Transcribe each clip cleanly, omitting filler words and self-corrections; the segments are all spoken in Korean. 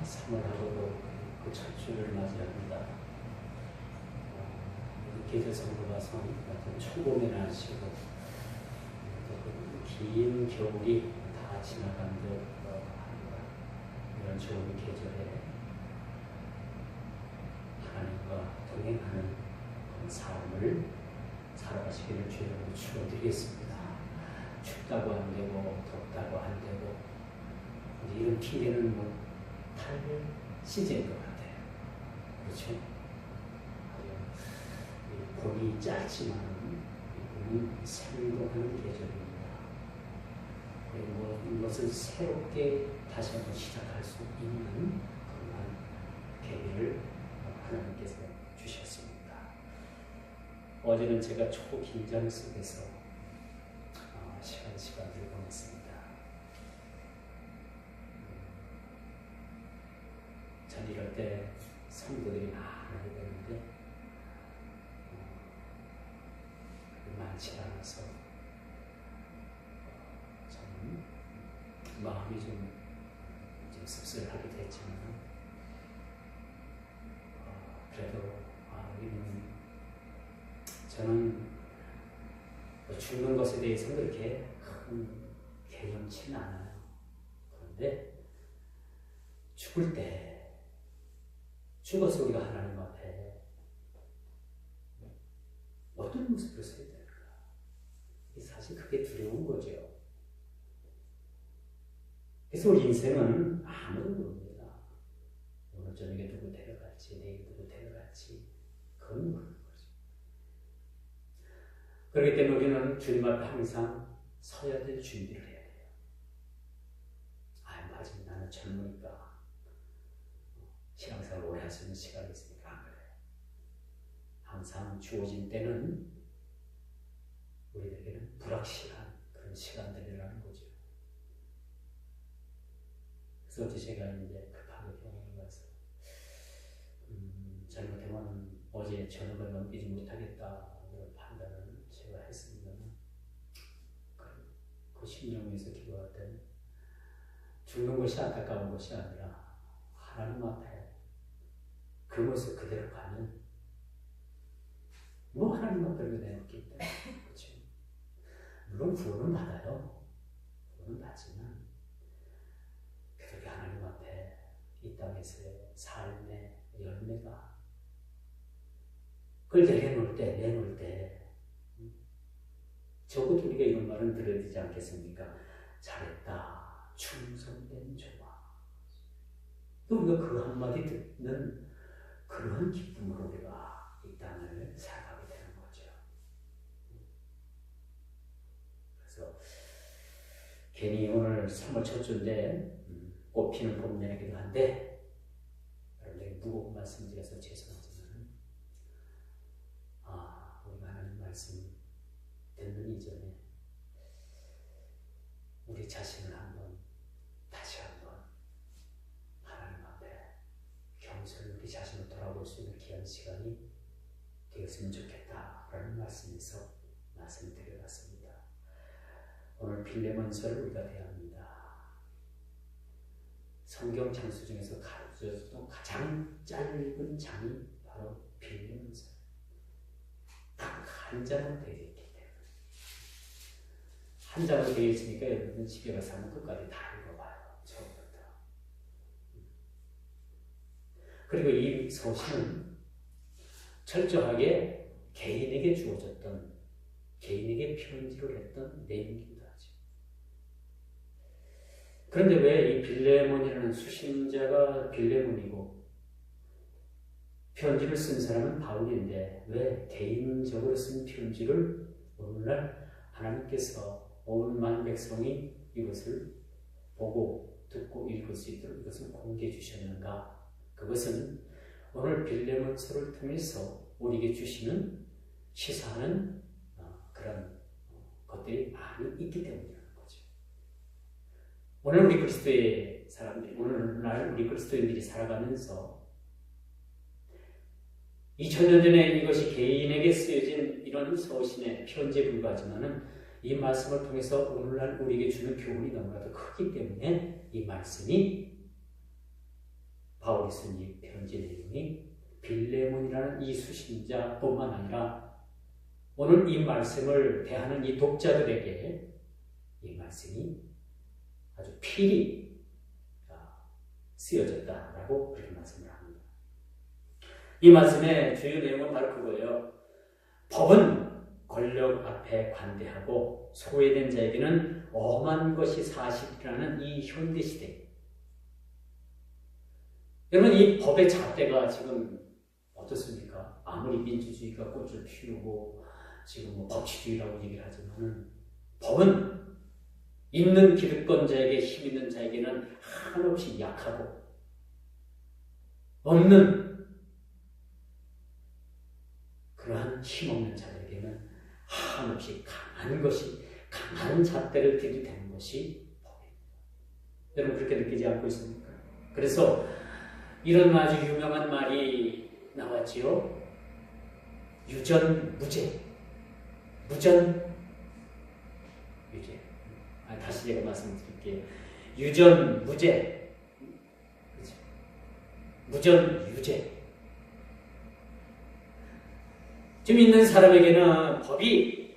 3월하고도 그 첫 주를 맞이합니다. 계절 성도가서 초봄에 날씨고 긴 겨울이 다 지나간 듯 합니다. 이런 좋은 계절에 하나님과 동행하는 그런 삶을 살아가시기를 주님으로 축원드리겠습니다. 춥다고 안 되고 덥다고 안 되고 이런 핑계는 탈 시즌인 것 같아요. 그렇죠? 봄이 짧지만 봄은 생동하는 계절입니다. 그리고 이것을 새롭게 다시 한번 시작할 수 있는 그런 계기를 하나님께서 주셨습니다. 어제는 제가 초긴장 속에서 시간들을 보냈습니다. 전 이럴 때 성도들이 많아야 되는데 많지 않아서 참 마음이 좀 씁쓸하기도 했지만 그래도 우리는 저는 죽는 것에 대해서 그렇게 큰 개념치는 않아요. 그런데 죽을 때 죽어서 우리가 하나님 앞에 어떤 모습으로 서야 될까? 사실 그게 두려운 거죠. 그래서 우리 인생은 아무도 모릅니다. 오늘 저녁에 누구 데려갈지, 내일 누구 데려갈지, 그건 모르는 거죠. 그렇기 때문에 우리는 주님 앞에 항상 서야 될 준비를 해야 돼요. 아직 나는 젊으니까 신앙생활을 오래 할 수 있는 시간이 있으니까 안 그래요. 항상 주어진 때는 우리에게는 불확실한 그런 시간들이라는 거죠. 그래서 어제 제가 이제 급하게 병원에 가서 잘못하면 어제 저녁을 넘기지 못하겠다 그런 판단을 제가 했습니다만 그 심령에서 기도할 때는 죽는 것이 안타까운 것이 아니라 하나님 앞에 그 모습 그대로 가면 하나님 앞에 내놓기 때문에 그렇죠. 물론 구원은 받아요. 구원은 받지만 그렇게 하나님 앞에 이 땅에서의 삶의 열매가 그걸 내놓을 때 적어도 우리가 이런 말은 들어야 되지 않겠습니까? 잘했다. 충성된 종아. 우리가 그 한마디 듣는 그런 기쁨으로 우리가 이 땅을 살아가게 되는 거죠. 그래서 괜히 오늘 3월 첫 주인데 꽃피는 봄내기도 한데 여러분들에게 무거운 말씀 드려서 죄송하지만 우리가 하나님 말씀 듣는 이전에 우리 자신을 다시 한번 하나님 앞에 겸손히 우리 자신을 돌아볼 수 있는 귀한 시간이 되었으면 좋겠다라는 말씀에서 말씀을 드려봤습니다. 오늘 빌레몬서를 우리가 대합니다. 성경 장수 중에서 가장 짧은 장이 바로 빌레몬서. 딱 한 장으로 되어 있기 때문에 한 장으로 되어 있으니까 여러분은 집에 가서 한번 끝까지 다 읽어봐요. 처음부터. 그리고 이 서신은 철저하게 개인에게 주어졌던 개인에게 편지를 했던 내용이기도 하죠. 그런데 왜 이 빌레몬이라는 수신자가 빌레몬이고 편지를 쓴 사람은 바울인데 왜 개인적으로 쓴 편지를 오늘날 하나님께서 온 만 백성이 이것을 보고 듣고 읽을 수 있도록 이것을 공개해 주셨는가? 그것은 오늘 빌레몬서를 통해서 우리에게 주시는 시사하는 그런 것들이 많이 있기 때문이라는 거죠. 오늘 우리 그리스도의 사람들이, 오늘날 우리 그리스도인들이 살아가면서 2000년 전에 이것이 개인에게 쓰여진 이런 서신의 편지에 불과하지만은 이 말씀을 통해서 오늘날 우리에게 주는 교훈이 너무나도 크기 때문에 이 말씀이 바울이 쓴 이 편지 내용이 빌레몬이라는 이 수신자뿐만 아니라 오늘 이 말씀을 대하는 이 독자들에게 이 말씀이 아주 필히 쓰여졌다라고 그렇게 말씀을 합니다. 이 말씀의 주요 내용은 바로 그거예요. 법은 권력 앞에 관대하고 소외된 자에게는 엄한 것이 사실이라는 이 현대시대. 여러분, 이 법의 잣대가 지금 어떻습니까? 아무리 민주주의가 꽃을 피우고 지금 뭐 법치주의라고 얘기를 하지만 법은 있는 기득권자에게 힘 있는 자에게는 한없이 약하고 없는 그러한 힘없는 자들에게는 한없이 강한 잣대를 들이대는 것이 법입니다. 여러분 그렇게 느끼지 않고 있습니까? 그래서 이런 아주 유명한 말이 나왔지요. 유전무죄. 무전유죄. 다시 제가 말씀드릴게요. 유전무죄. 그렇죠? 무전유죄. 좀 있는 사람에게는 법이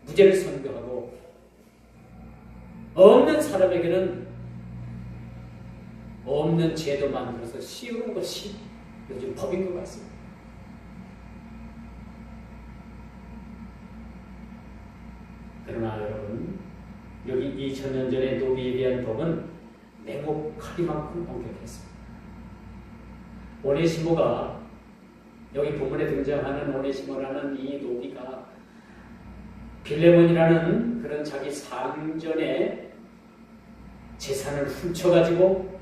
무죄를 선고하고 없는 사람에게는 없는 죄도 만들어서 씌우는 것이 요즘 법인 것 같습니다. 그러나 여러분, 여기 2000년 전의 노비에 대한 법은 맹목하리만큼 엄격했습니다. 오네시모가 여기 본문에 등장하는 오네시모라는 이 노비가 빌레몬이라는 그런 자기 상전의 재산을 훔쳐가지고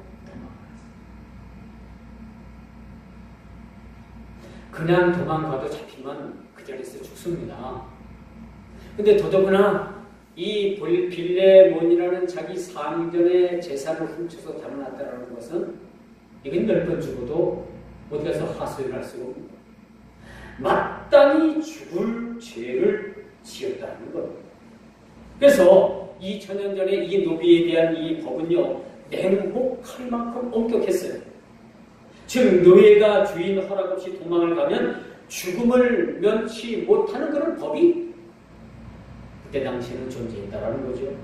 그냥 도망가도 잡히면 그 자리에서 죽습니다. 근데 더더구나 이 빌레몬이라는 자기 상전의 재산을 훔쳐서 다뤄놨다는 것은 이건 몇 번 죽어도 어디 가서 하소연을 할 수가 없습니다. 마땅히 죽을 죄를 지었다는 겁니다. 그래서 2000년 전에 이 노비에 대한 이 법은요, 맹목할 만큼 엄격했어요. 즉 노예가 주인 허락 없이 도망을 가면 죽음을 면치 못하는 그런 법이 그때 당시에는 존재했다라는 거죠.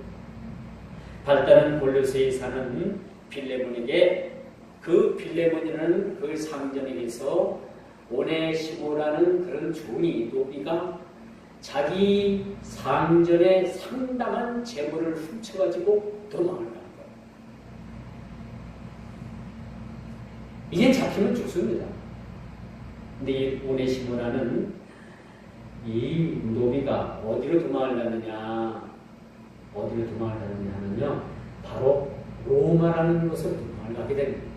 발단은 골로새에 사는 빌레몬에게 그 빌레몬이라는 그 상전에게서 오네시모라는 그런 종이 노비가 자기 상전의 상당한 재물을 훔쳐가지고 도망을 가는 거예요. 이젠 잡히면 죽습니다. 근데 이 오네시모라는 이 노비가 어디로 도망을 가느냐 하면요, 바로 로마라는 곳으로 도망을 가게 됩니다.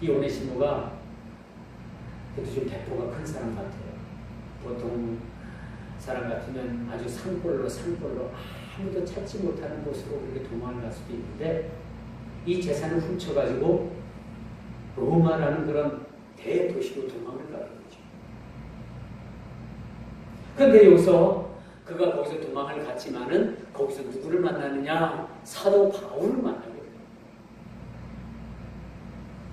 이 오네시모가 그래도 좀 대포가 큰 사람 같아요. 보통 사람 같으면 아주 산골로 아무도 찾지 못하는 곳으로 그렇게 도망을 갈 수도 있는데 이 재산을 훔쳐가지고 로마라는 그런 대도시로 도망을 가게 되죠. 그런데 여기서 그가 거기서 도망을 갔지만은 거기서 누구를 만나느냐? 사도 바울을 만나게 돼요.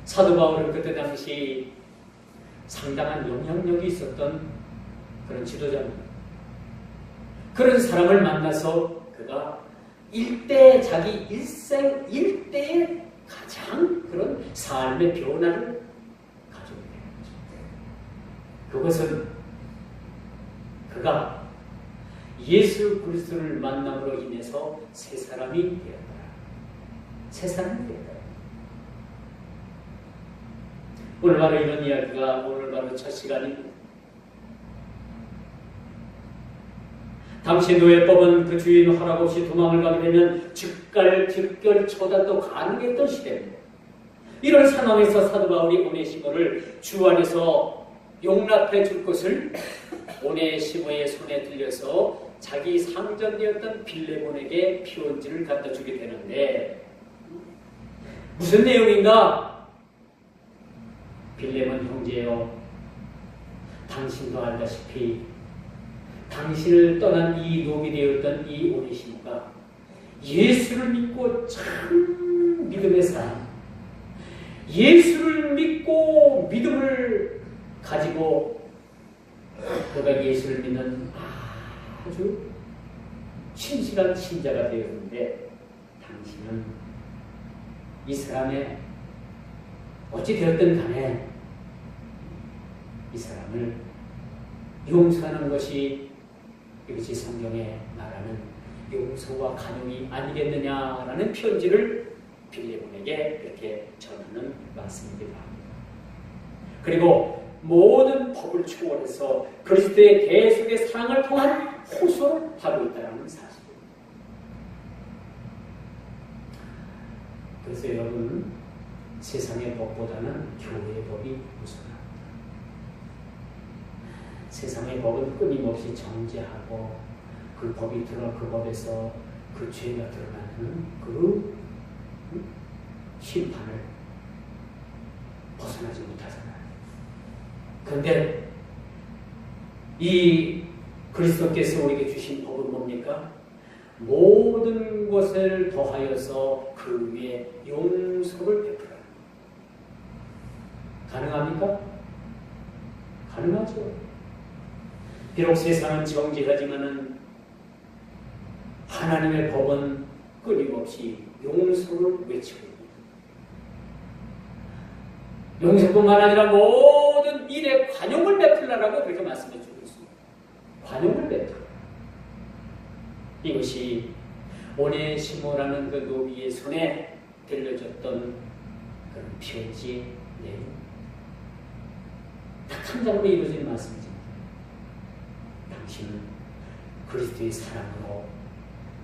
사도 바울은 그때 당시 상당한 영향력이 있었던 그런 지도자입니다. 그런 사람을 만나서 그가 자기 일생 일대의 가장 그런 삶의 변화를 가져오게 되는 거죠. 그것은 그가 예수 그리스도를 만남으로 인해서 새 사람이 되었다. 새 사람이 되었다. 오늘 바로 이런 이야기가 오늘 바로 첫 시간입니다. 당시 노예법은 그 주인 허락 없이 도망을 가게 되면 즉결 처단도 가능했던 시대입니다. 이런 상황에서 사도 바울이 오네시모를 주 안에서 용납해 줄 것을 오네시모의 손에 들려서 자기 상전되었던 빌레몬에게 피온지를 갖다 주게 되는데 무슨 내용인가? 빌레몬 형제여, 당신도 알다시피 당신을 떠난 이 노비 되었던 이 오네시모가 예수를 믿고 참 믿음의 사람, 예수를 믿고 믿음을 가지고 그가 예수를 믿는 아주 신실한 신자가 되었는데, 당신은 이 사람의 어찌 되었든 간에 이 사람을 용서하는 것이, 이것이 성경에 말하는 용서와 간용이 아니겠느냐라는 편지를 빌레몬에게 이렇게 전하는 말씀입니다. 그리고 모든 법을 초월해서 그리스도의 계속의 사랑을 통한 호소를 하고 있다는 사실입니다. 그래서 여러분, 세상의 법보다는 교회의 법이 우선합니다. 세상의 법은 끊임없이 정죄하고 그 법에서 그 죄가 드러나는 그 심판을 벗어나지 못하잖아요. 그런데 이 그리스도께서 우리에게 주신 법은 뭡니까? 모든 것을 더하여서 그 위에 용서를 베풀어라. 가능합니까? 가능하죠. 비록 세상은 정죄하지만은 하나님의 법은 끊임없이 용서를 외치고 있습니다. 용서뿐만 아니라 모든 일에 관용을 베풀라라고 그렇게 말씀해 주고 있습니다. 관용을 베풀어. 이것이 오네시모라는 그 노비의 손에 들려줬던 그런 편지의 내용. 딱 한 장으로 이루어진 말씀입니다. 당신은 그리스도의 사랑으로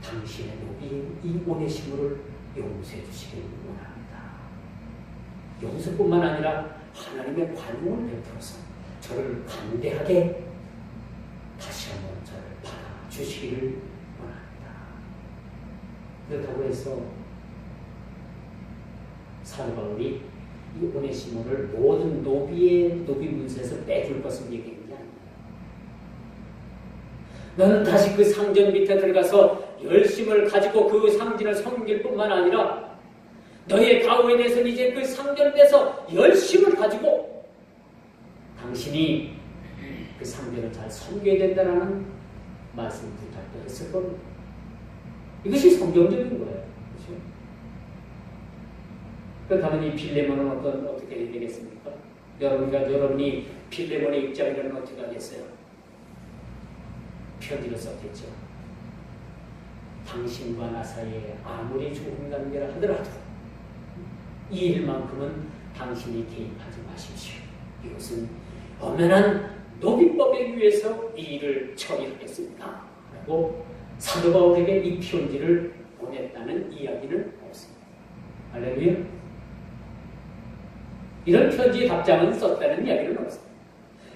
당신의 노비인 이 오네시모를 용서해 주시길 원합니다. 용서뿐만 아니라 하나님의 관용을 베풀어서 저를 관대하게 다시 한번 저를 받아주시기를 원합니다. 그렇다고 해서 사도 바울이 이 오네시모를 모든 노비 문서에서 빼줄 것을 얘기한 게 아닙니다. 너는 다시 그 상전 밑에 들어가서 열심을 가지고 그 상전을 섬길 뿐만 아니라 너의 가오에 대해서는 이제 그 상전을 떼서 열심을 가지고 당신이 그 상전을 잘 섬겨야 된다는 말씀 부탁도 했을 겁니다. 이것이 성경적인 거예요. 그렇죠? 그렇다면 이 빌레몬은 어떻게 해야 되겠습니까? 여러분이 빌레몬의 입장이라면 어떻게 하겠어요? 편지를 썼겠죠. 당신과 나 사이에 아무리 좋은 관계를 하더라도 이 일만큼은 당신이 개입하지 마십시오. 이것은 엄연한 노비법에 의해서 이 일을 처리하겠습니다. 라고 사도 바울에게 이 편지를 보냈다는 이야기는 없습니다. 할렐루야. 이런 편지의 답장은 썼다는 이야기는 없습니다.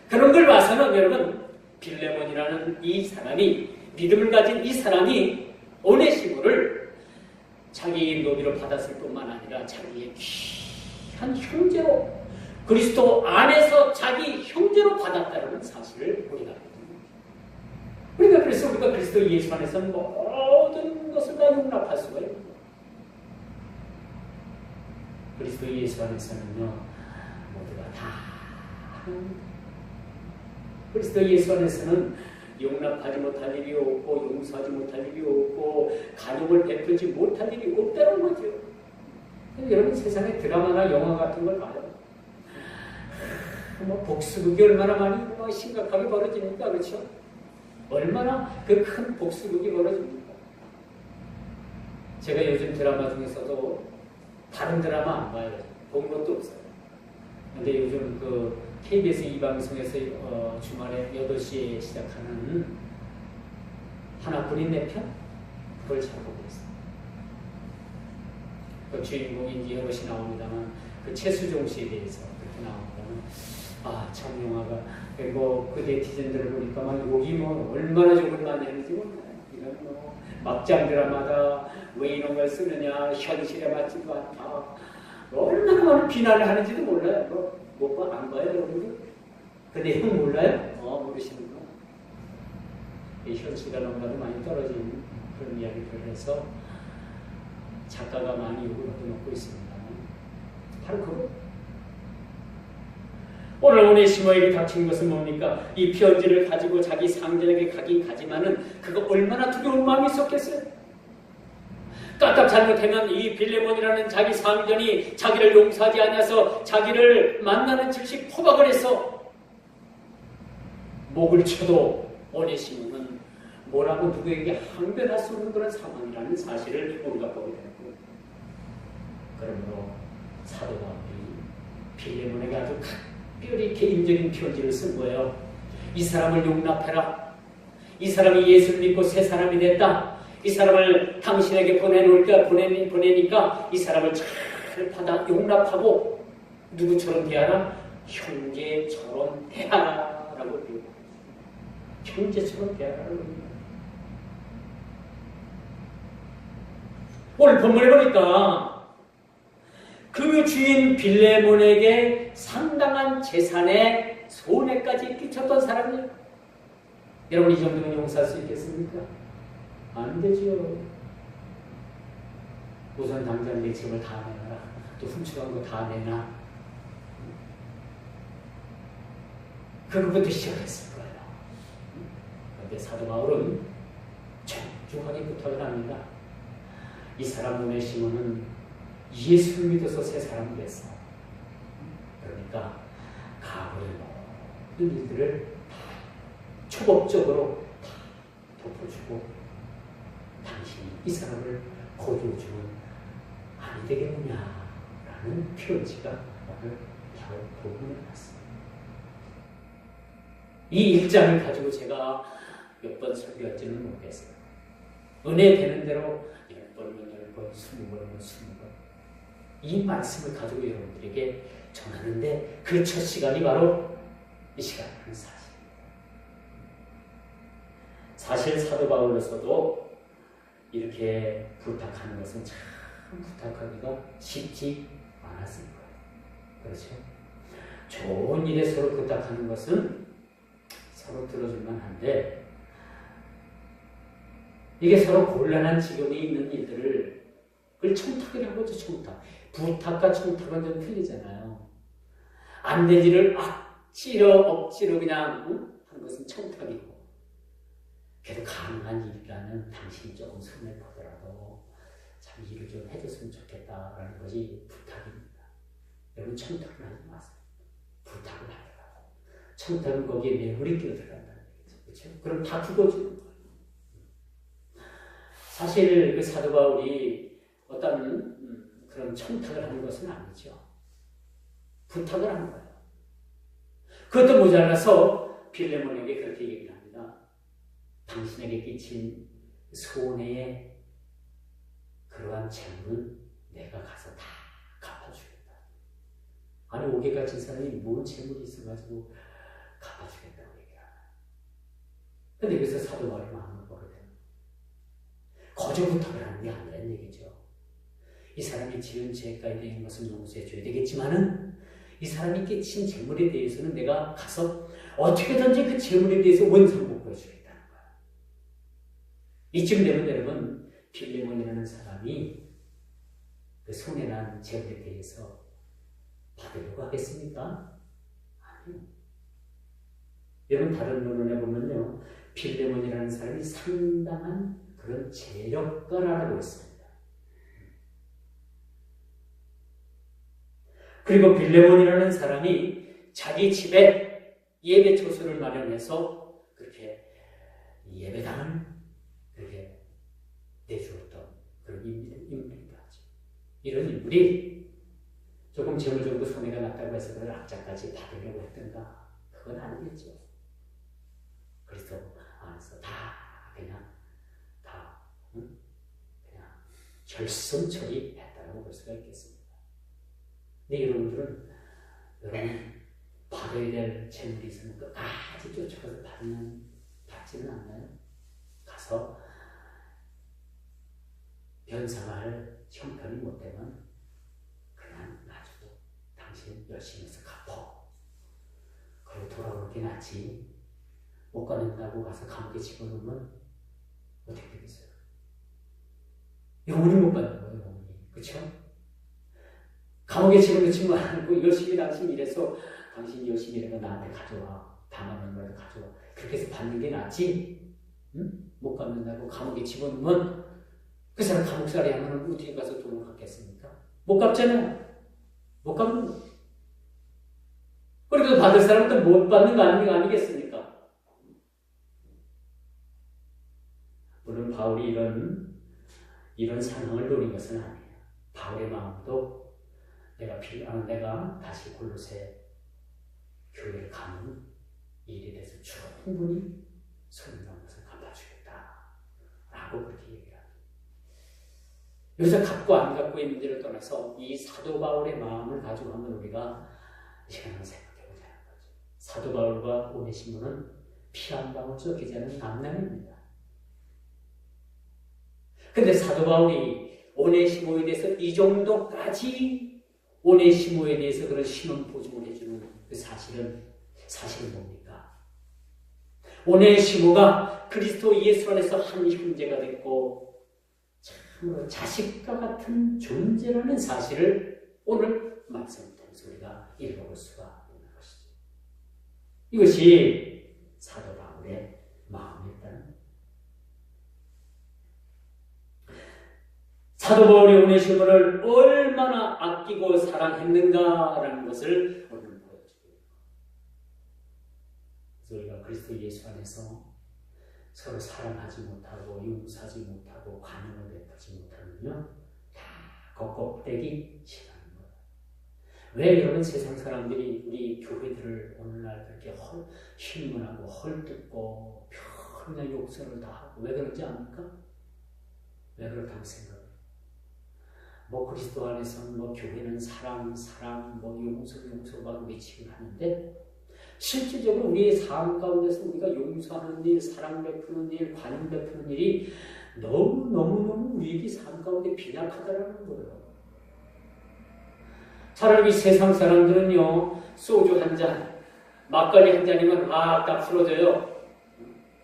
그런 걸 봐서는 여러분, 빌레몬이라는 이 사람이, 믿음을 가진 이 사람이 오네시모를 자기의 노비로 받았을 뿐만 아니라 자기의 귀한 형제로, 그리스도 안에서 자기 형제로 받았다는 사실을 우리가 알게 됩니다. 그래서 우리가 그리스도 예수 안에서 모든 것을 다 용납할 수가 있습니다. 그리스도 예수 안에서는요, 모두가 다 합니다. 그리스도 예수 안에서는 용납하지 못할 일이 없고 용서하지 못할 일이 없고 간용을 베풀지 못할 일이 없다는 거죠. 여러분, 세상에 드라마나 영화 같은 걸 봐요. 복수극이 얼마나 많이 심각하게 벌어집니까? 그렇죠? 얼마나 그 큰 복수극이 벌어집니까? 제가 요즘 드라마 중에서도 다른 드라마 안 봐요. 본 것도 없어요. 근데 요즘 그 KBS 이 방송에서 주말에 8시에 시작하는 하나뿐인 내 편? 그걸 잘 보고 있어요. 그 주인공이 이제 여럿이 나옵니다만 그 최수종 씨에 대해서 그렇게 나옵니다만 참 영화가 그 네티즌들을 보니까 막 욕이 얼마나 욕을 많이 하는지 몰라요. 이런 막장 드라마다 왜 이런 걸 쓰느냐, 현실에 맞지도 않다. 얼마나 많은 비난을 하는지도 몰라요. 안 봐요, 여러분들? 그 내용 몰라요? 모르시는구나. 현실과 너무나도 많이 떨어진 그런 이야기들을 해서 작가가 많이 욕을 얻어먹고 있습니다. 바로 그거. 오늘 오네시모에게 닥친 것은 뭡니까? 이 편지를 가지고 자기 상전에게 가긴 가지만은 그거 얼마나 두려운 마음이 있었겠어요? 까딱 잘못하면 이 빌레몬이라는 자기 상전이 자기를 용서하지 않아서 자기를 만나는 즉시 포박을 해서 목을 쳐도 오네시모는 뭐라고 누구에게 항변할 수 없는 그런 상황이라는 사실을 우리가 보게 되고, 그러므로 사도 바울이 빌레몬에게 아주 특별히 개인적인 편지를 쓴 거예요. 이 사람을 용납해라. 이 사람이 예수를 믿고 새 사람이 됐다. 이 사람을 당신에게 보내니까 이 사람을 잘 받아 용납하고 누구처럼 대하라? 형제처럼 대하라라고 그래요. 형제처럼 대하라고 합니다. 오늘 본문에 보니까 그 주인 빌레몬에게 상당한 재산의 손해까지 끼쳤던 사람이에요. 여러분, 이 정도면 용서할 수 있겠습니까? 안 되죠. 우선 당장 내 집을 다 내놔라. 또 훔쳐간 거 다 내놔. 그것부터 시작했을 거예요. 그런데 사도 바울은 정중하게 부탁을 합니다. 이 사람 오네시모는 예수를 믿어서 새 사람이 됐어. 그러니까 가버린 모든 일들을 다 초법적으로 다 덮어주고 당신이 이 사람을 거두어주면 아니 되겠느냐라는 편지가 오늘 바로 본문에 났습니다. 이 1장을 가지고 제가 몇 번 설교할지는 모르겠어요. 은혜 되는 대로 10번이면 10번, 20번이면 20번 이 말씀을 가지고 여러분들에게 전하는데 그 첫 시간이 바로 이 시간이라는 사실입니다. 사실 사도 바울로서도 이렇게 부탁하는 것은 참 부탁하기가 쉽지 않았을 거예요. 그렇죠? 좋은 일에 서로 부탁하는 것은 서로 들어줄만 한데 이게 서로 곤란한 지경에 있는 일들을 그걸 청탁이라고 하죠. 청탁. 부탁과 청탁은 좀 틀리잖아요. 안 되지를 억지로 그냥 하는 것은 청탁이고, 그래도 가능한 일이라는 당신이 조금 손을 보더라도 참 일을 좀 해줬으면 좋겠다라는 것이 부탁입니다. 여러분, 청탁을 하지 마세요. 부탁을 하더라도 청탁은 거기에 매물이 끼어들어간다는 얘기죠. 그렇죠? 그럼 다 죽어지는 거예요. 사실 그 사도 바울이 어떤 그런 청탁을 하는 것은 아니죠. 부탁을 하는 거예요. 그것도 모자라서 빌레몬에게 그렇게 얘기를 합니다. 당신에게 끼친 손해의 그러한 재물은 내가 가서 다 갚아주겠다. 아니, 옥에 갇힌 사람이 뭔 재물이 있어가지고 갚아주겠다고 얘기를 하나. 근데 여기서 사도 바울이 마음을 먹게 됩니다. 거저 부탁을 하는 게 아니라는 얘기죠. 이 사람이 지은 죄까지 된 것은 용서해 줘야 되겠지만은 이 사람이 끼친 재물에 대해서는 내가 가서 어떻게든지 그 재물에 대해서 원상복구해 주겠다는 거야. 이쯤 되면 여러분, 빌레몬이라는 사람이 그 손해난 재물에 대해서 받으려고 하겠습니까? 아니요. 여러분, 다른 논문에 보면요, 빌레몬이라는 사람이 상당한 그런 재력가라고 했습니다. 그리고 빌레몬이라는 사람이 자기 집에 예배 처소를 마련해서 그렇게 예배당을 그렇게 내주었던 그런 인물이다. 이런 인물이 조금 재물 정도 손해가 났다고 해서 그걸 악자까지 받으려고 했던가? 그건 아니겠죠. 그래서 안에서 그냥 결선 처리했다고 볼 수가 있겠습니다. 근데 여러분 받아야 될 재물이 있으면 끝까지 쫓아가서 받지는 않나요? 가서 변상할 형편이 못 되면 그냥 놔주고 당신 열심히 해서 갚어. 그리고 돌아오는 게 낫지. 못 가는다고 가서 감옥에 집어넣으면 어떻게 되겠어요? 영원히 못 받는 거예요, 영원히. 그렇죠? 감옥에 집어넣지 말고 열심히 당신 일해서 당신 열심히 일해서 나한테 가져와. 당하는 거라도 가져와. 그렇게 해서 받는 게 낫지. 응? 못 갚는다고 감옥에 집어넣으면 그 사람 감옥살이 하면 어디 가서 돈을 갚겠습니까? 못 갚잖아요. 못 갚는 거. 그래도 받을 사람은 또 못 받는 거 아니겠습니까? 물론 바울이 이런 상황을 노린 것은 아니에요. 바울의 마음도 내가 다시 골로새 교회를 가는 일에 대해서 충분히 손을 넘어서 갚아주겠다 라고 그렇게 얘기를 합니다. 여기서 갖고 안 갖고의 문제를 떠나서 이 사도 바울의 마음을 가지고 한번 우리가 이 시간을 생각해보자는 거죠. 사도 바울과 오네시모는 피 한 방울 쏟기지 않은 남남입니다. 근데 사도 바울이 오네시모에 대해서 이 정도까지 오네시모에 대해서 그런 신원 보증을 해주는 그 사실은 뭡니까? 오네시모가 그리스도 예수 안에서 한 형제가 됐고 참으로 자식과 같은 존재라는 사실을 오늘 말씀을 통해서 우리가 읽어볼 수가 있는 것이죠. 이것이 사도 바울의 마음이었다는 사도 바울이 오네시모를 얼마나 아끼고 사랑했는가라는 것을 오늘 보여주고 있습니다. 그래서 우리가 그리스도 예수 안에서 서로 사랑하지 못하고 용서하지 못하고 관용을 베푸지 못하면요 다 겉껍데기 싫어하는 거예요. 왜 여러분 세상 사람들이 우리 교회들을 오늘날 그렇게 흉문하고 헐뜯고 그냥 욕설을 다 하고 왜 그런지 압니까? 왜 그렇다고 생각해요? 뭐 그리스도 안에서는 뭐 교회는 사랑, 뭐 용서가 외치긴 하는데 실질적으로 우리의 삶 가운데서 우리가 용서하는 일, 사랑 베푸는 일, 관용 베푸는 일이 너무 우리의 삶 가운데 빈약하다는 거예요. 차라리 세상 사람들은요 소주 한 잔, 막걸리 한 잔이면 딱 풀어져요.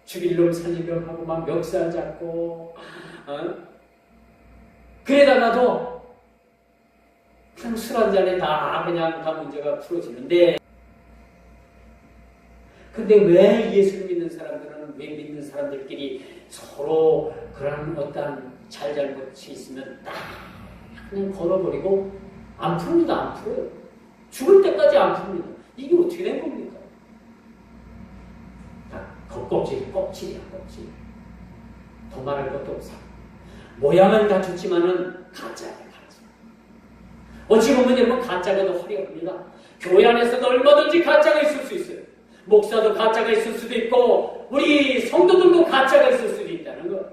죽일 놈 살릴 놈 하고 막 멱살 잡고 그러다가도 그냥 술 한 잔에 그냥 다 문제가 풀어지는데 근데 왜 예수를 믿는 사람들은 왜 믿는 사람들끼리 서로 그런 어떤 잘잘못이 있으면 딱 그냥 걸어버리고 안 풉니다. 안 풀어요. 죽을 때까지 안 풉니다. 이게 어떻게 된 겁니까? 다 겉껍질이야 껍질. 더 말할 것도 없어. 모양은 다 좋지만은 가짜야. 어찌 보면 여러분 가짜가 더 화려합니다. 교회 안에서도 얼마든지 가짜가 있을 수 있어요. 목사도 가짜가 있을 수도 있고 우리 성도들도 가짜가 있을 수도 있다는 거.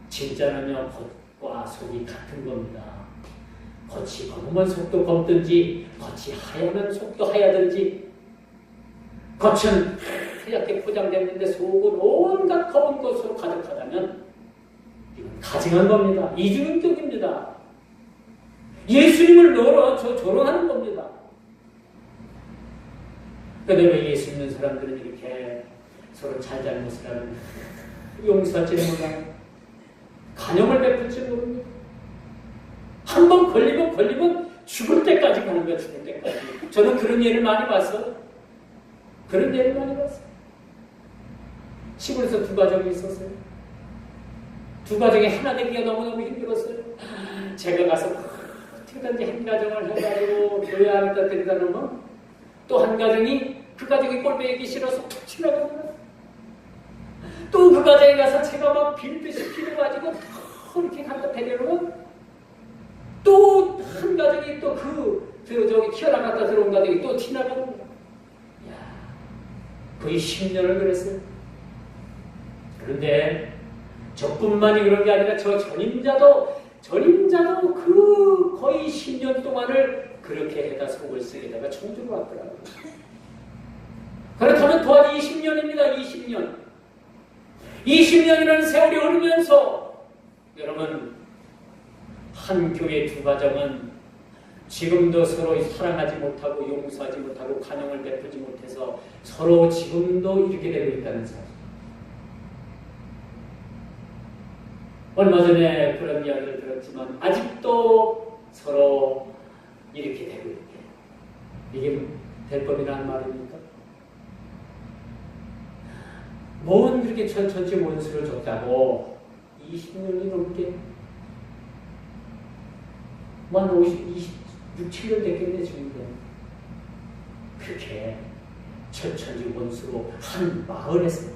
진짜는요 겉과 속이 같은 겁니다. 겉이 검으면 속도 검든지 겉이 하얗면 속도 하얗든지 겉은 하얗게 포장됐는데 속은 온갖 검은 것으로 가득하다면 이건 가증한 겁니다. 이중인격입니다. 예수님을 조롱하는 겁니다. 그런데 왜 예수 믿는 사람들은 이렇게 서로 잘잘못을 하는 용서하지 못하고 간용을 베풀지 모릅니다. 한 번 걸리면 죽을 때까지 가는 거야. 죽을 때까지. 저는 그런 예를 많이 봤어요. 시골에서 두 가정이 있었어요. 두 가정이 하나 되기가 너무너무 힘들었어요. 제가 가서 어떻게든지 한 가정을 해가지고 교회 안에다 데려다 놓으면 또 한 가정이 그 가정이 꼴배기 싫어서 툭 치라고 또 그 가정에 가서 제가 막 빌듯이 빌어가지고 이렇게 갖다 데려놓으면 또 한 가정이 또 저기 튀어나갔다 들어온 가정이 또 튀나가는 거야. 거의 10년을 그랬어요. 그런데 저뿐만이 그런 게 아니라 저 전임자도 그 거의 10년 동안을 그렇게 해다 속을 쓰게다가 청주를 왔더라고요. 그렇다면 또한 20년입니다. 20년. 20년이라는 세월이 흐르면서 여러분 한 교회 두 가정은 지금도 서로 사랑하지 못하고 용서하지 못하고 관용을 베푸지 못해서 서로 지금도 이렇게 되고 있다는 사실. 얼마 전에 그런 이야기를 들었지만 아직도 서로 이렇게 되고 있대. 이게 될 법이라는 말입니까? 뭔 그렇게 천천히 원수를 줬다고 20년이 넘게 만 26, 7년 됐겠네 지금. 그렇게 천천히 원수로 한 마을에서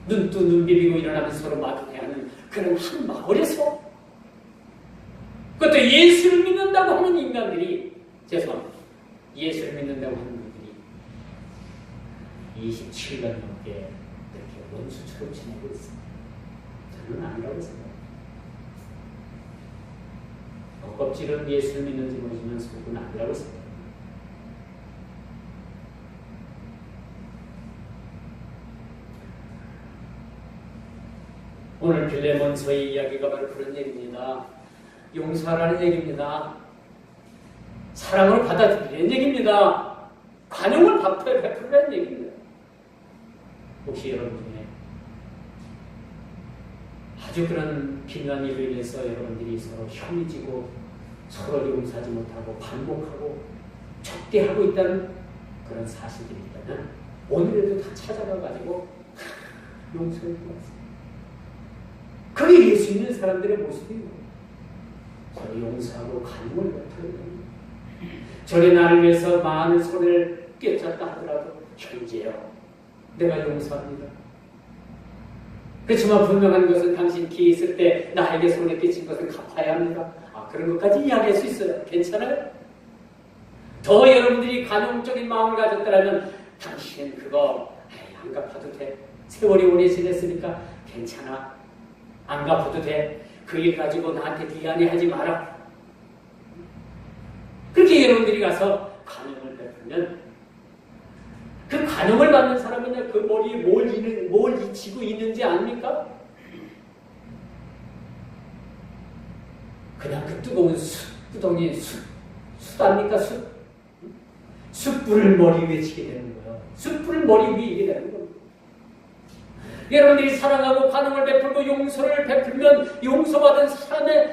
눈 비비고 일어나면서 서로 마주해하는 그런 한 마을에서, 그것도 예수를 믿는다고 하는 인간들이, 죄송합니다, 예수를 믿는다고 하는 분들이 27년 넘게 이렇게 원수처럼 지내고 있습니다. 저는 아니라고 생각합니다. 껍질은 예수를 믿는지 모르지만 속은 아니라고 생각합니다. 오늘 빌레몬서의 이야기가 바로 그런 얘기입니다. 용서하라는 얘기입니다. 사랑을 받아들이는 얘기입니다. 관용을 베풀라는 얘기입니다. 혹시 여러분 중에 아주 그런 비난 일로 인해서 여러분들이 서로 형이 지고 서로 용서하지 못하고 반복하고 적대하고 있다는 그런 사실들이 있다면 오늘에도 다 찾아가가지고 용서해 주었습니다. 그게 예수 있는 사람들의 모습이에요. 서로 용서하고 관용을 베풀어야 됩니다. 저게 나를 위해서 많은 손해를 끼쳤다 하더라도 형제여, 내가 용서합니다. 그렇지만 분명한 것은 당신 기 있을 때 나에게 손해 끼친 것은 갚아야 합니다. 그런 것까지 이야기할 수 있어요. 괜찮아요? 더 여러분들이 관용적인 마음을 가졌더라면 당신은 그거 안 갚아도 돼. 세월이 오래 지냈으니까 괜찮아. 안 갚아도 돼. 그 일 가지고 나한테 미안해하지 마라. 그렇게 여러분들이 가서 관용을 베풀면 그 관용을 받는 사람은 그 머리에 뭘 잊히고 있는지 압니까? 그냥 그 뜨거운 숯구덩이 숯아닙니까? 숯불을 머리 위에 치게 되는 거예요. 숯불을 머리 위에 이게 되는 거예요. 여러분들이 사랑하고 관용을 베풀고 용서를 베풀면 용서받은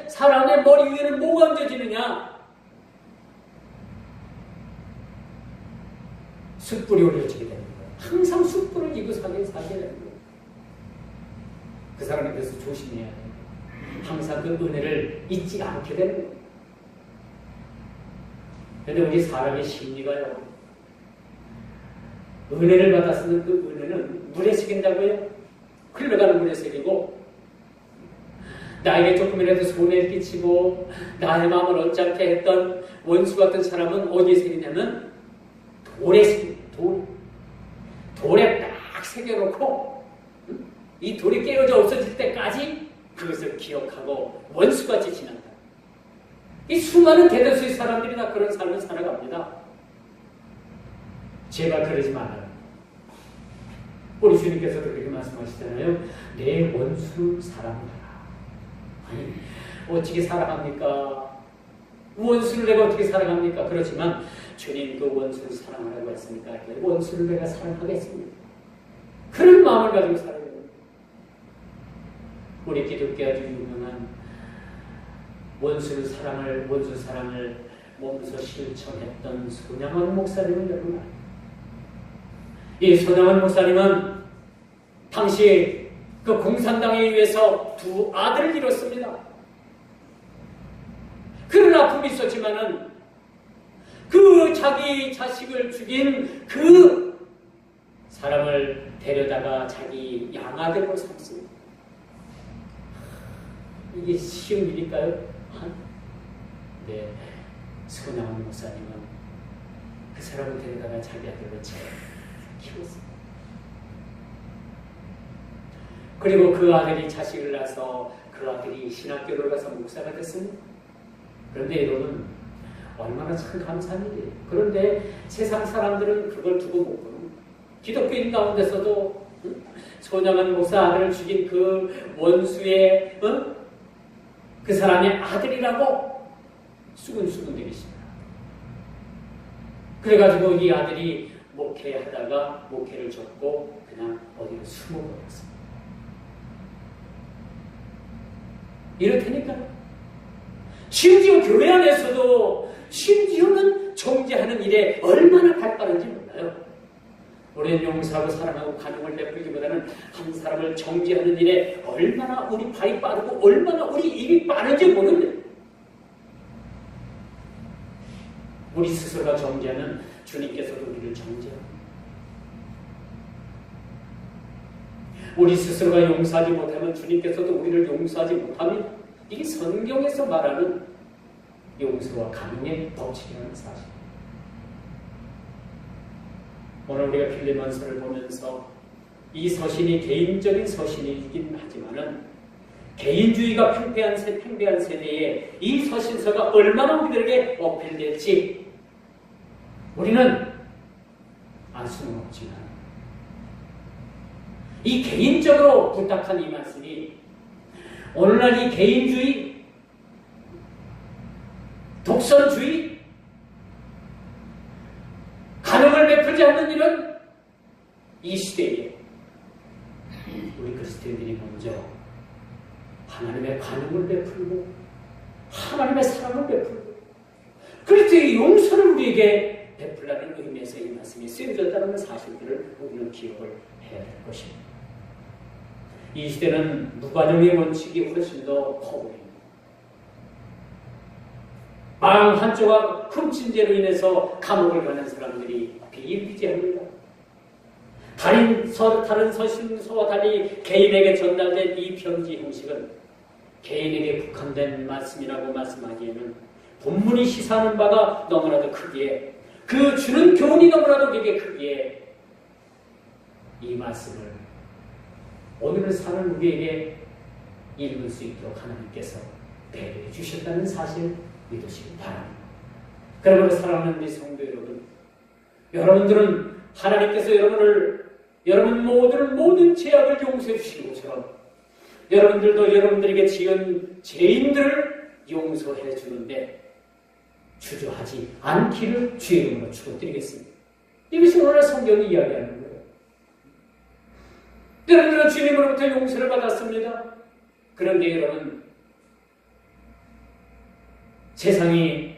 사람의 머리 위에는 뭐가 얹어지느냐? 숯불이 올려지게 되는 거예요. 항상 숯불을 지고 살게 되는 거예요. 그 사람에 대해서 조심해야 돼요. 항상 그 은혜를 잊지 않게 되는 거예요. 그런데 우리 사람의 심리가요, 은혜를 받았으면 그 은혜는 물에 새긴다고요? 흘러가는 물에 새기고, 나에게 조금이라도 손해를 끼치고 나의 마음을 언짢게 했던 원수 같은 사람은 어디에 새기냐면 돌에 새깁니다. 돌에 딱 새겨놓고 이 돌이 깨어져 없어질 때까지 그것을 기억하고 원수같이 지낸다. 이 수많은 대다수의 사람들이 다 그런 삶을 살아갑니다. 제발 그러지 말아요. 우리 주님께서도 그렇게 말씀하시잖아요. 내 원수를 사랑하라. 아니, 어떻게 사랑합니까? 원수를 내가 어떻게 사랑합니까? 그렇지만 주님 그 원수를 사랑하라고 했으니까 원수를 내가 사랑하겠습니다. 그런 마음을 가지고 살아야 됩니다. 우리 기독교 아주 유명한 원수 사랑을 몸소 실천했던 손양원 목사님을 여러분 알아요. 이 손양원 목사님은 당시 그 공산당에 의해서 두 아들을 잃었습니다. 그런 아픔이 있었지만은 그 자기 자식을 죽인 그 사람을 데려다가 자기 양아들로 삼습니다. 이게 쉬운 일일까요? 네, 손양원 목사님은 그 사람을 데려다가 자기 아들로 잘 키웠습니다. 그리고 그 아들이 자식을 낳아서 그 아들이 신학교를 가서 목사가 됐습니다. 그런데 여러분, 얼마나 참 감사한 일이에요. 그런데 세상 사람들은 그걸 두고 못 보는, 기독교인 가운데서도 손양원 목사 아들을 죽인 그 원수의 그 사람의 아들이라고 수근수근대기십니다. 그래가지고 이 아들이 목회하다가 목회를 접고 그냥 어디로 숨어버렸습니다. 이렇다니까. 심지어 교회 안에서도 심지어는 정죄하는 일에 얼마나 발빠른지 몰라요. 우리는 용서하고 사랑하고 간용을 베풀기보다는 한 사람을 정죄하는 일에 얼마나 우리 발이 빠르고 얼마나 우리 입이 빠른지 모르는데, 우리 스스로가 정죄하면 주님께서도 우리를 정죄하고, 우리 스스로가 용서하지 못하면 주님께서도 우리를 용서하지 못합니다. 이게 성경에서 말하는 용서와 간용의 법칙이라는 사실. 오늘 우리가 빌레몬서를 보면서 이 서신이 개인적인 서신이긴 하지만은 개인주의가 팽배한 세대에 이 서신서가 얼마나 우리들에게 어필될지 우리는 알 수는 없지만, 이 개인적으로 부탁한 이 말씀이 오늘날 이 개인주의, 독선주의, 간용을 베풀지 않는 일은 이 시대에 우리 그리스도인들이 먼저 하나님의 간용을 베풀고 하나님의 사랑을 베풀고 그리스도의 용서를 우리에게 베풀라는 의미에서 이 말씀이 쓰여졌다는 사실들을 우리는 기억을 해야 될 것입니다. 이 시대는 무관용의 원칙이 훨씬 더 커 보입니다. 마음 한쪽과 훔친 죄로 인해서 감옥을 가는 사람들이 비일비재합니다. 다른 서신서와 달리 개인에게 전달된 이 편지 형식은 개인에게 국한된 말씀이라고 말씀하기에는 본문이 시사하는 바가 너무나도 크기에, 그 주는 교훈이 너무나도 되게 크기에 이 말씀을 오늘을 사는 우리에게 읽을 수 있도록 하나님께서 배려해 주셨다는 사실 믿으시기 바랍니다. 그러므로 사랑하는 우리 성도 여러분, 여러분들은 하나님께서 여러분 모두를 모든 죄악을 용서해 주신 것처럼 여러분들도 여러분들에게 지은 죄인들을 용서해 주는데 주저하지 않기를 주의 이름으로 축원드리겠습니다. 이것이 오늘 성경이 이야기하는 거예요. 여러분들은 주님으로부터 용서를 받았습니다. 그런데 여러분, 세상이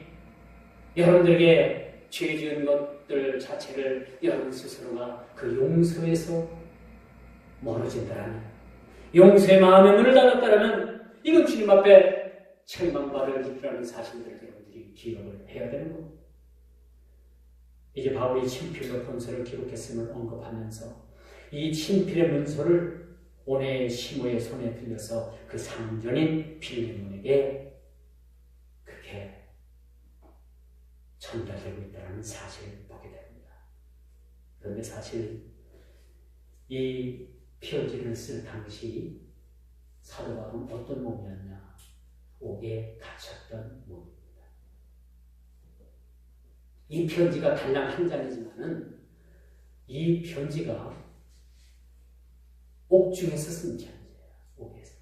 여러분들에게 죄 지은 것들 자체를 여러분 스스로가 그 용서에서 멀어진다라면, 용서의 마음의 문을 닫았다라면 이건 주님 앞에 책망받을 일이라는 사실들을 여러분들이 기억을 해야 되는 겁니다. 이제 바울이 친필로 본서를 기록했음을 언급하면서 이 친필의 문서를 오네시모의 손에 들려서 그 상전인 빌레몬에게 그렇게 전달되고 있다는 사실을 보게 됩니다. 그런데 사실 이 편지를 쓸 당시 사도 바울은 어떤 몸이었냐? 옥에 갇혔던 몸입니다. 이 편지가 달랑 한 장이지만은 이 편지가 옥중에서 쓴 편지예요. 옥에서.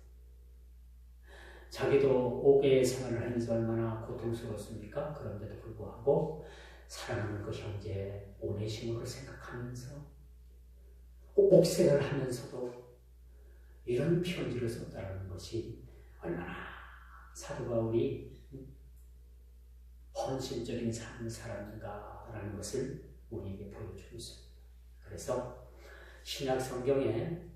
자기도 옥의 생활을 하면서 얼마나 고통스러웠습니까? 그런데도 불구하고 사랑하는 그 형제 오네시모를 생각하면서 옥생을 하면서도 이런 편지를 썼다는 것이 얼마나 사도 바울이 헌신적인 삶을 살았는가라는 것을 우리에게 보여주고 있습니다. 그래서 신약 성경에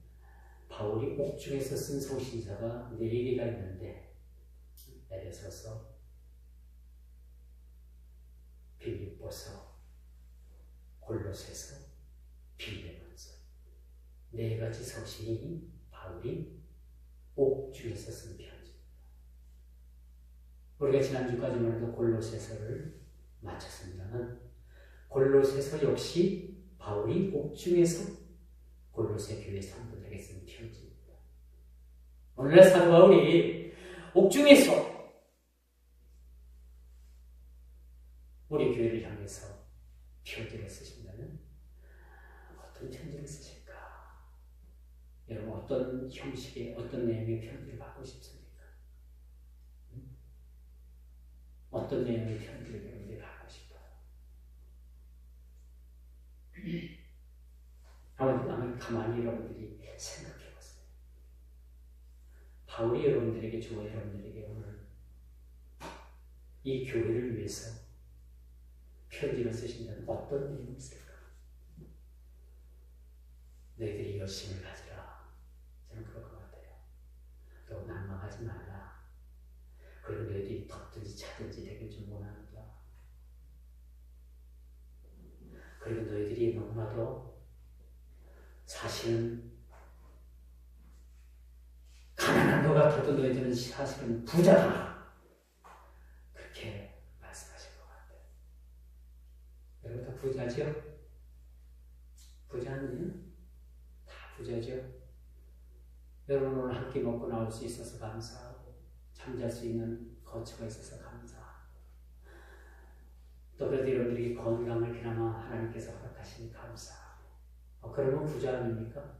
바울이 옥중에서 쓴 서신서가 4개가 있는데, 에베소서, 빌립보서, 골로새서, 빌레몬서, 4가지 서신이 바울이 옥중에서 쓴 편지입니다. 우리가 지난주까지만 해도 골로새서를 마쳤습니다만, 골로새서 역시 바울이 옥중에서 골로새 교회 성도들에게 쓴 편지입니다. 오늘날 사도 바울이 옥중에서 우리 교회를 향해서 편지를 쓰신다면 어떤 편지를 쓰실까? 여러분 어떤 형식의 어떤 내용의 편지를 받고 싶습니까? 어떤 내용의 편지를 여러분들이 받고 싶어요? 한번 가만히 여러분들이 생각해 보세요. 바울이 여러분들에게 주어 여러분들에게 오늘 이 교회를 위해서 편지를 쓰신다면 어떤 내용이 있을까? 너희들이 열심을 가지라. 저는 그럴 것 같아요. 또 난망하지 말라. 그리고 너희들이 덥든지 차든지 되길 좀 원합니다. 그리고 너희들이 너무나도 사실은 가난한 것 같아도 너희들은 사실은 부자다. 그렇게 말씀하실 것 같아요. 여러분 다 부자죠? 부자 아니에요? 다 부자죠? 여러분 오늘 한 끼 먹고 나올 수 있어서 감사하고 잠잘 수 있는 거처가 있어서 감사하고 또 그래도 여러분들이 건강을 그나마 하나님께서 허락하시니 감사하고 그러면 부자 아닙니까?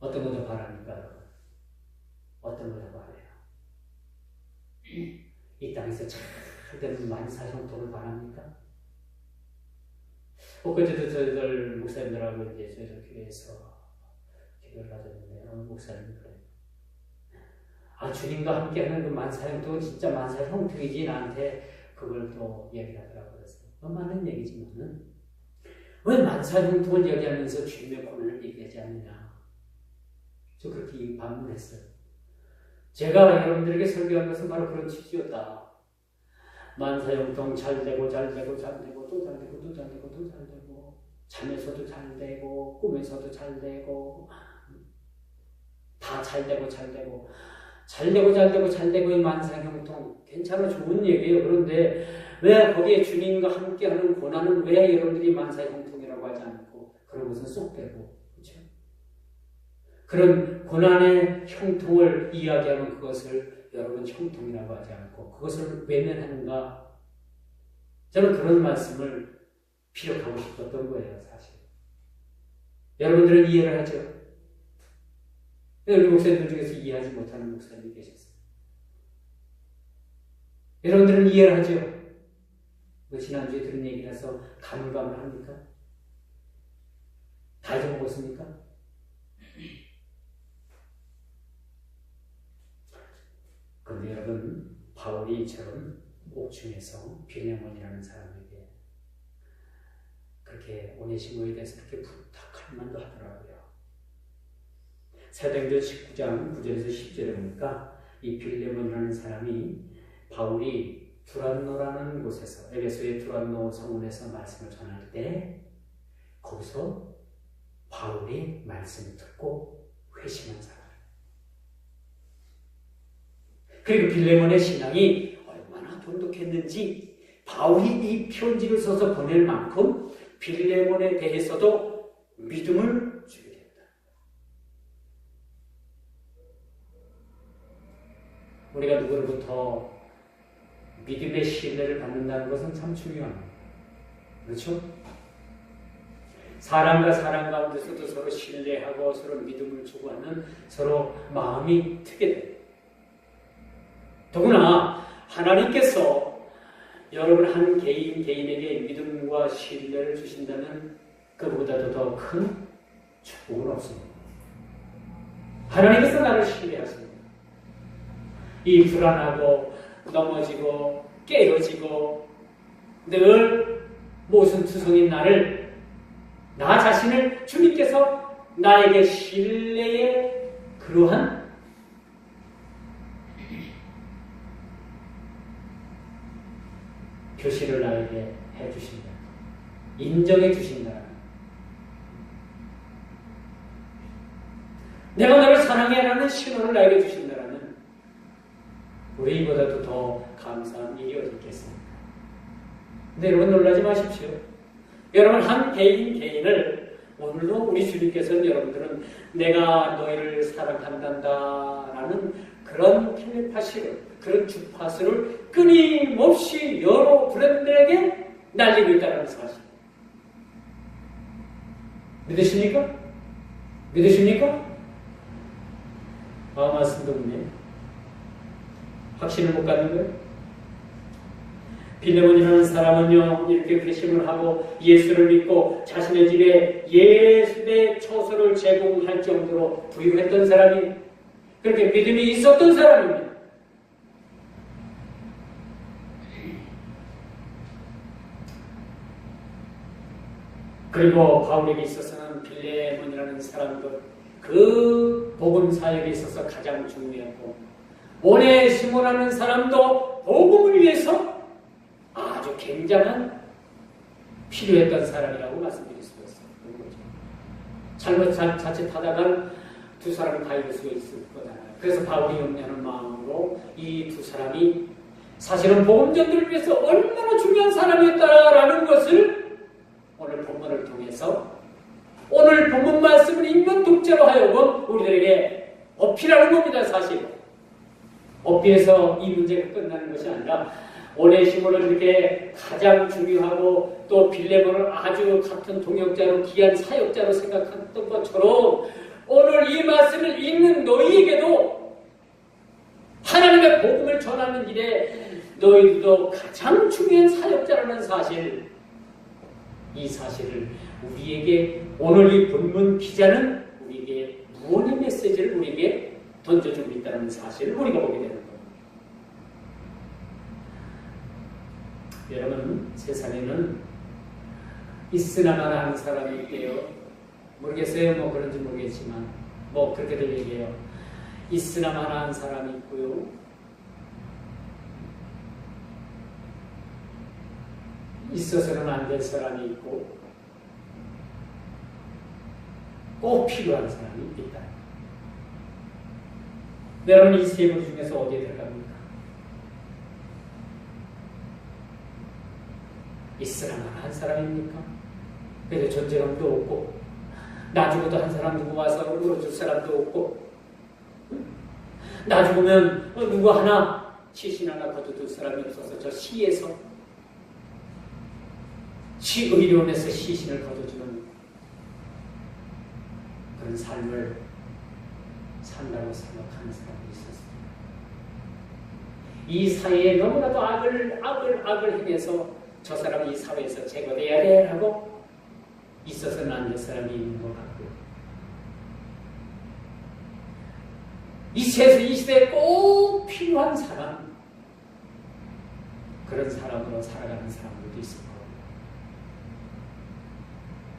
어떤 거 더 바랍니까 여러분? 어떤 거 더 바라요? 이 땅에서 잘 되는 만사형통을 바랍니까? 그때도 저희들 목사님들하고 이제 저희들 교회에서 기도를 하셨는데 목사님 그래요. 주님과 함께하는 그 만사형통은 진짜 만사형통이지 나한테 그걸 또 얘기하더라고요. 그래서 맞는 얘기지만은 왜 만사형통을 얘기하면서 주님의 고난을 얘기하지 않느냐? 저 그렇게 반문했어요. 제가 여러분들에게 설교한 것은 바로 그런 취지였다. 만사형통 잘 되고 잘 되고 잘 되고 또 잘 되고 또 잘 되고 또 잘 되고 잠에서도 잘 되고 꿈에서도 잘 되고 다 잘 되고 잘 되고 잘 되고 잘 되고 잘 되고 이 만사형통 괜찮아 좋은 얘기예요. 그런데 왜 거기에 주님과 함께하는 고난은 왜 여러분들이 만사형통이라고 하지 않고 그런 것은 쏙 빼고 그렇죠? 그런 고난의 형통을 이야기하는 그것을 여러분 형통이라고 하지 않고 그것을 외면하는가? 저는 그런 말씀을 피력하고 싶었던 거예요, 사실. 여러분들은 이해를 하죠? 우리 목사님들 중에서 이해하지 못하는 목사님이 계셨어요. 여러분들은 이해를 하죠? 지난주에 들은 얘기라서 가물가물 합니까? 다 잊어먹었습니까? 그런데 여러분, 바울이 이처럼 옥중에서 빌레몬이라는 사람에게 그렇게 오네시모에 대해서 그렇게 부탁할 만도 하더라고요. 사도행전 19장 9절에서 10절에 보니까 이 빌레몬이라는 사람이 바울이 두란노라는 곳에서 에베소의 두란노 성문에서 말씀을 전할 때 거기서 바울이 말씀을 듣고 회심한 사람. 그리고 빌레몬의 신앙이 얼마나 돈독했는지 바울이 이 편지를 써서 보낼 만큼 빌레몬에 대해서도 믿음을 주게 됩니다. 우리가 누구로부터 믿음의 신뢰를 받는다는 것은 참 중요합니다. 그렇죠? 사람과 사람 가운데서도 서로 신뢰하고 서로 믿음을 주고하는 서로 마음이 트게 됩니다. 더구나 하나님께서 여러분 한 개인에게 믿음과 신뢰를 주신다면 그보다도 더 큰 축복은 없습니다. 하나님께서 나를 신뢰하십니다. 이 불안하고 넘어지고 깨어지고 늘 모순투성인 나를 나 자신을 주님께서 나에게 신뢰의 그러한 표시를 나에게 해주신다. 인정해 주신다. 내가 너를 사랑해라는 신호를 나에게 주신다라는 우리 이보다도 더 감사한 일이 어디 있겠습니까? 근데 여러분 놀라지 마십시오. 여러분 한 개인을 오늘도 우리 주님께서는 여러분들은 내가 너희를 사랑한단다라는 그런 텔레파시를 그런 주파수를 끊임없이 여러 브랜드에게 날리고 있다는 사실. 믿으십니까? 믿으십니까? 말씀도 없네. 확신을 못 갖는 거예요? 빌레몬이라는 사람은요, 이렇게 회심을 하고 예수를 믿고 자신의 집에 예수의 처소를 제공할 정도로 부유했던 사람이 그렇게 믿음이 있었던 사람입니다. 그리고 바울에게 있어서는 빌레몬이라는 사람도 그 복음 사역에 있어서 가장 중요했고, 오네시모라는 사람도 복음을 위해서 아주 굉장한 필요했던 사람이라고 말씀드릴 수가 있어요. 잘못 자칫하다간 두 사람이 다 이룰 수가 있을 거잖아요. 그래서 바울이 염려하는 마음으로 이 두 사람이 사실은 복음 전도를 위해서 얼마나 중요한 사람이었다라는 것을 오늘 본문을 통해서, 오늘 본문 말씀을 읽는 독자로 하여금 우리들에게 어필하는 겁니다. 사실 어필해서 이 문제가 끝나는 것이 아니라, 오네시모를 이렇게 가장 중요하고 또 빌레몬을 아주 같은 동역자로 귀한 사역자로 생각했던 것처럼, 오늘 이 말씀을 읽는 너희에게도 하나님의 복음을 전하는 일에 너희도 가장 중요한 사역자라는 사실, 이 사실을 우리에게, 오늘 이 본문 기자는 우리에게 무언의 메시지를 우리에게 던져주고 있다는 사실을 우리가 보게 되는 겁니다. 여러분, 세상에는 있으나마나 하는 사람이 있대요. 모르겠어요. 뭐 그런지 모르겠지만 뭐 그렇게들 얘기해요. 있으나마나 하는 사람이 있고요, 있어서는 안 될 사람이 있고, 꼭 필요한 사람이 있다. 여러분, 이 세 분 중에서 어디에 들어갑니까? 있으나마나 한 사람입니까? 그래서 존재감도 없고, 나 죽어도 한 사람 누구 와서 울어줄 사람도 없고, 나 죽으면 누구 하나 시신 하나 거둬둘 사람이 없어서 저 시에서, 시의료원에서 시신을 거둬주는 그런 삶을 산다고 생각하는 사람이 있었습니다. 이 사회에 너무나도 악을 행해서 저 사람이 이 사회에서 제거돼야 돼 라고 있어서는 안 될 사람이 있는 것 같고요. 이 시대에 꼭 필요한 사람, 그런 사람으로 살아가는 사람들도 있을 거예요.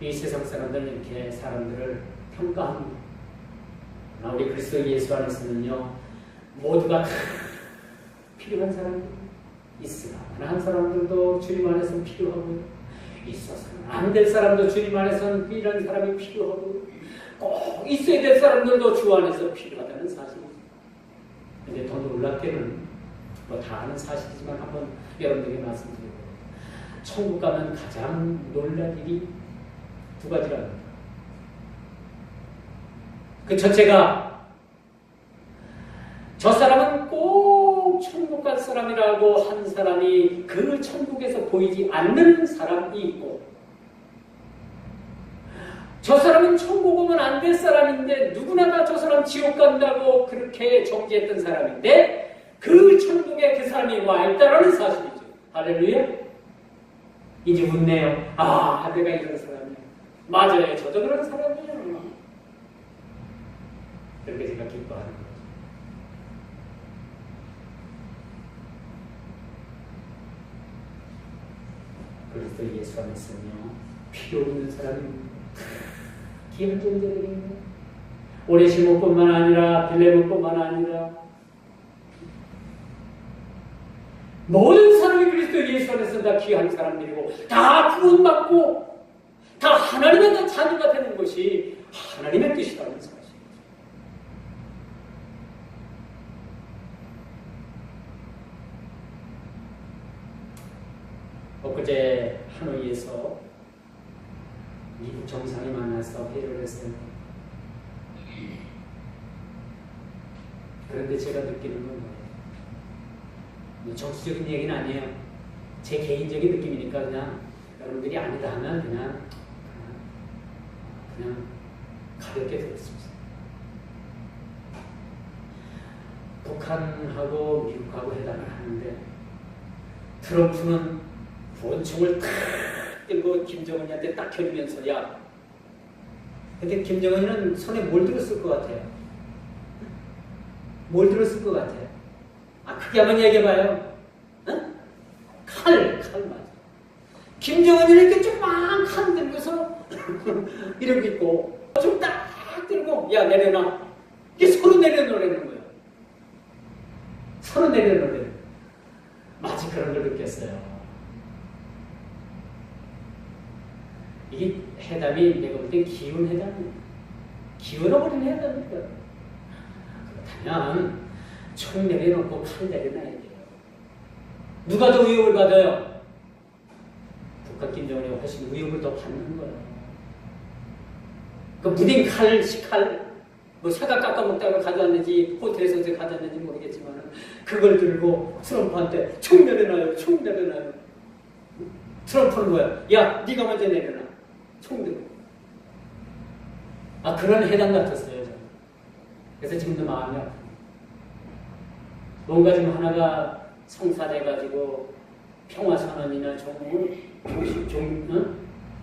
이 세상 사람들은 이렇게 사람들을 평가합니다. 우리 그리스도 예수 안에서는요, 모두가 다 필요한 사람들 있으나 한 사람들도 주님 안에서는 필요하고요, 있어서는 안 될 사람도 주님 안에서는 이런 사람이 필요하고, 꼭 있어야 될 사람들도 주 안에서 필요하다는 사실이죠. 근데 더 놀랍게는 뭐 다 아는 사실이지만 한번 여러분들에게 말씀드리고, 천국 가면 가장 놀랄 일이 두 가지랍니다. 그 첫째가, 저 사람은 꼭 천국 갈 사람이라고 한 사람이 그 천국에서 보이지 않는 사람이 있고, 저 사람은 천국 오면 안 될 사람인데 누구나 다 저 사람 지옥 간다고 그렇게 정죄했던 사람인데 그 천국에 그 사람이 와 있다라는 사실이죠. 할렐루야. 이제 웃네요. 아, 내가 이런 사람이야. 맞아요. 저도 그런 사람이에요. 그렇게 제가 기뻐하는 거죠. 그리스도 예수 안에서는요, 필요 없는 사람입니다. 귀한 존재들입니다. 오네시모뿐만 아니라 빌레몬뿐만 아니라 모든 사람이 그리스도 예수 안에서 다 귀한 사람들이고, 다 구원받고 다 하나님의 자녀가 되는 것이 하나님의 뜻이라는 사실입니다. 엊그제 하노이에서 미국 정상이 만나서 회의를 했어요. 그런데 제가 느끼는 건 뭐예요? 정치적인 얘기는 아니에요. 제 개인적인 느낌이니까 그냥 여러분들이 아니다 하면 그냥 가볍게 들었습니다. 북한하고 미국하고 회담을 하는데 트럼프는 권총을 탁 들고 김정은이한테 딱 겨누면서, 야, 근데 김정은이는 손에 뭘 들었을 것 같아요? 뭘 들었을 것 같아요? 크게 한번 얘기해봐요. 어? 칼 맞아. 김정은이 이렇게 조그만 칼 들고서 이러고 있고, 좀 딱 들고, 야, 내려놔. 이게 서로 내려놓으라는 거예요. 서로 내려놓으라는. 마치 그런 걸 느꼈어요. 이게 회담이 내가 볼 때 기운 회담이에요. 기울어버린 회담이에요. 그렇다면 총 내려놓고 칼 내려놔야 돼요. 누가 더 위협을 받아요? 북한 김정은이 훨씬 위협을 더 받는 거예요. 그 무딘 칼, 식칼, 뭐 사과 깎아 먹다가 가져왔는지 호텔에서 어떻게 가져왔는지 모르겠지만 그걸 들고 트럼프한테 총 내려놔요. 총 내려놔요. 트럼프는 뭐야? 야, 네가 먼저 내려놔. 총 들고. 그런 회담 같았어요. 저는. 그래서 지금도 마음이 아픕니다. 뭔가 지금 하나가 성사돼가지고 평화선언이나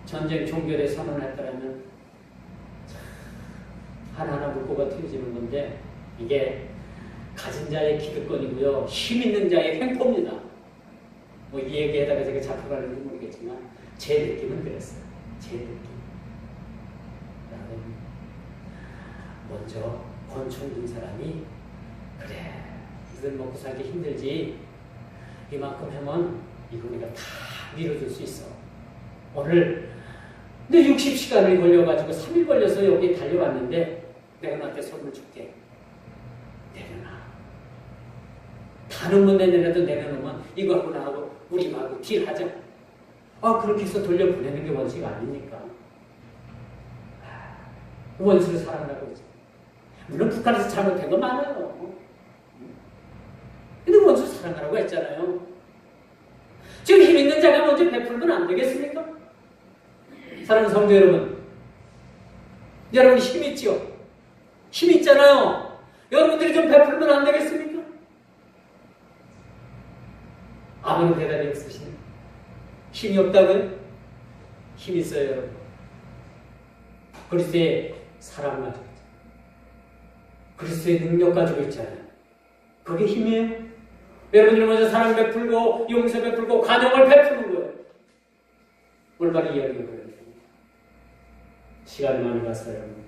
전쟁 종결의 선언을 했더라면 하나하나 물꼬가 트여지는 건데 이게 가진 자의 기득권이고요. 힘 있는 자의 횡포입니다. 뭐 이 얘기에다가 제가 잡혀가는지 모르겠지만 제 느낌은 그랬어요. 제 느낌. 나는 먼저 권총 든 사람이 그래 이들 먹고 살기 힘들지 이만큼 하면 이거 우리가 다 밀어줄 수 있어. 오늘 내 60시간을 걸려가지고 3일 걸려서 여기 달려왔는데 내가 너한테 선물 줄게. 내려놔. 다른 분 내려놔도 내려놓으면 이거 하고 나하고 우리 하고 딜하자. 그렇게 해서 돌려보내는 게 원칙 아닙니까? 원수를 사랑하라고 그러죠. 물론 북한에서 잘못된 거 많아요. 근데 원수 사랑하라고 했잖아요. 지금 힘 있는 자가 먼저 베풀면 안 되겠습니까? 사랑하는 성도 여러분, 여러분 힘 있죠? 힘 있잖아요. 여러분들이 좀 베풀면 안 되겠습니까? 아무런 대답이 없으시네. 힘이 없다고요? 힘 있어요, 여러분. 그리스도의 사랑 가지고 있잖아요. 그리스도의 능력 가지고 있잖아요. 그게 힘이에요. 여러분들이 먼저 사랑 베풀고 용서 베풀고 간용을 베푸는 거예요. 올바른 이야기를 보여드립니다. 시간이 많이 가서 여러분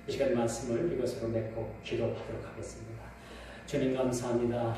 이 시간 말씀을 이것으로 맺고 기도하도록 하겠습니다. 주님 감사합니다.